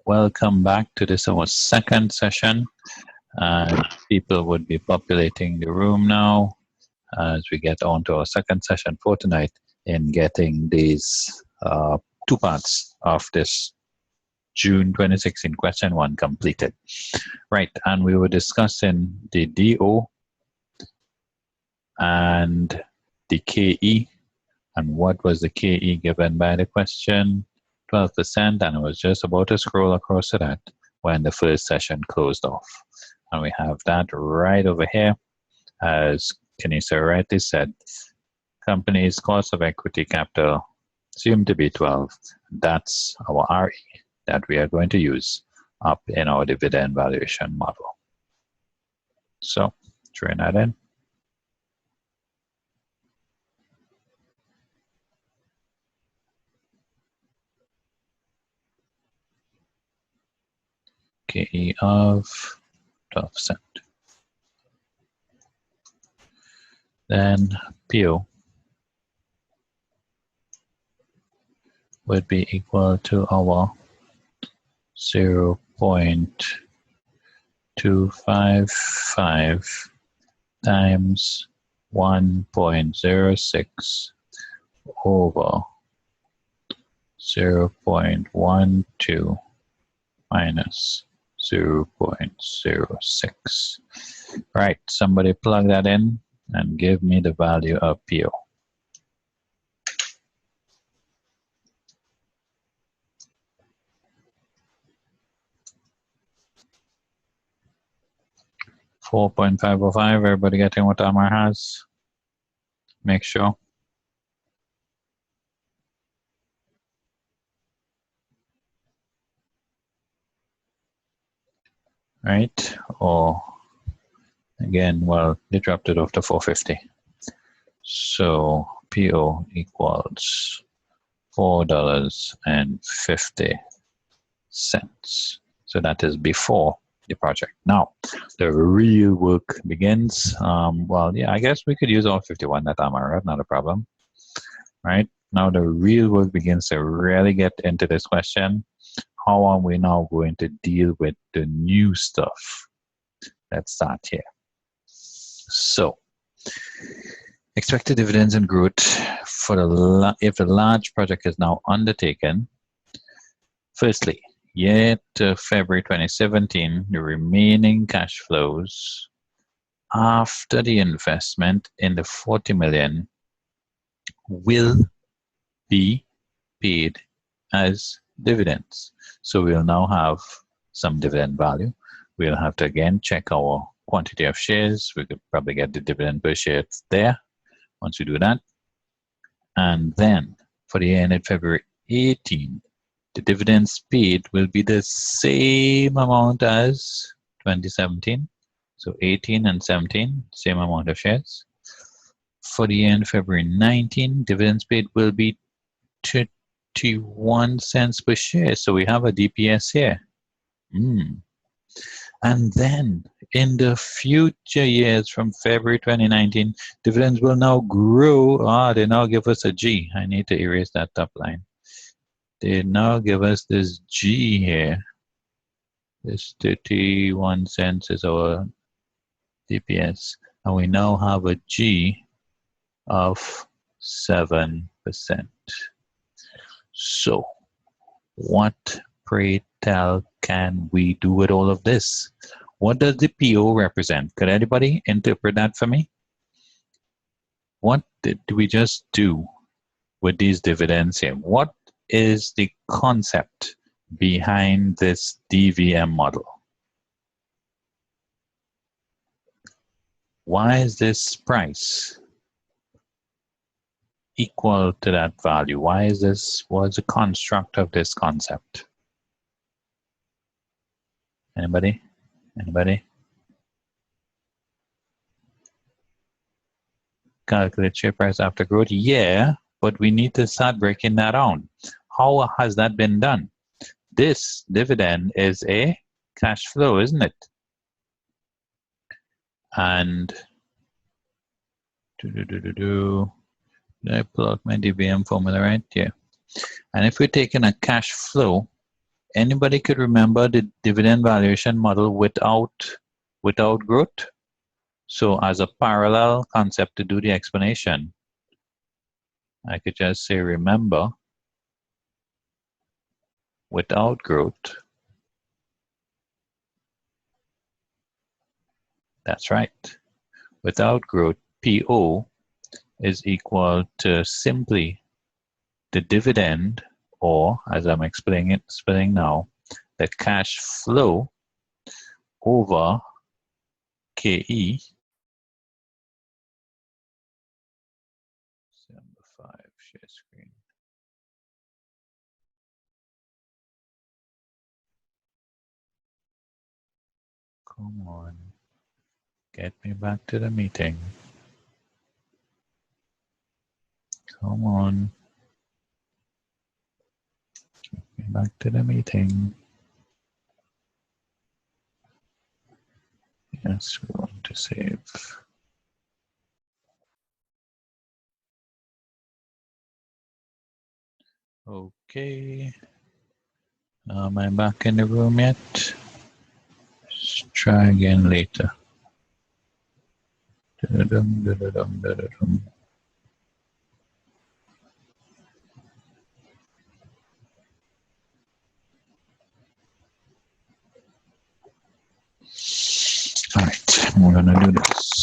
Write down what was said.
Welcome back to this our second session. People would be populating the room now as we get on to our second session for tonight in getting these two parts of this June 2016 question 1 completed. Right, and we were discussing the DO and the KE, and what was the KE given by the question? 12%, and I was just about to scroll across to that when the first session closed off. And we have that right over here. As Kenisa rightly said, company's cost of equity capital assumed to be 12. That's our RE that we are going to use up in our dividend valuation model. So, throwing that in. KE of 12%. Then PO would be equal to our 0.255 times 1.06 over 0.12 minus 0.06. Right, somebody plug that in and give me the value of PO. $4.505. Everybody getting what Amar has? Make sure. Right, or again, well, they dropped it off to 450. So PO equals $4.50. So that is before the project. Now, the real work begins. Well, yeah, I guess we could use all 51 that Amara, not a problem. Right, now the real work begins to really get into this question. How are we now going to deal with the new stuff? Let's start here. So, expected dividends and growth for if the large project is now undertaken. Firstly, year to February 2017, the remaining cash flows after the investment in the 40 million will be paid as dividends. So we'll now have some dividend value. We'll have to again check our quantity of shares. We could probably get the dividend per share there once we do that. And then for the year ended February 18, the dividends paid will be the same amount as 2017. So 18 and 17, same amount of shares. For the year ended February 19, dividends paid will be 21 cents per share. So we have a DPS here. And then in the future years from February 2019, dividends will now grow. They now give us a G. I need to erase that top line. They now give us this G here. This 31 cents is our DPS. And we now have a G of 7%. So, what, pray tell, can we do with all of this? What does the PO represent? Could anybody interpret that for me? What did we just do with these dividends here? What is the concept behind this DVM model? Why is this price equal to that value? Why is this, what's the construct of this concept? Anybody? Anybody? Calculate share price after growth? Yeah, but we need to start breaking that down. How has that been done? This dividend is a cash flow, isn't it? And did I plug my DVM formula right? Yeah. And if we're taking a cash flow, Anybody could remember the dividend valuation model without growth? So as a parallel concept to do the explanation, I could just say remember without growth. That's right. Without growth, PO is equal to simply the dividend, or as I'm explaining now, the cash flow over KE. Number 5, share screen. Come on. Get me back to the meeting. Come on. Get me back to the meeting. Yes, we want to save. Okay. Am I back in the room yet? Let's try again later. Da-da-dum, da-da-dum, da-da-dum. All right, we're gonna do this.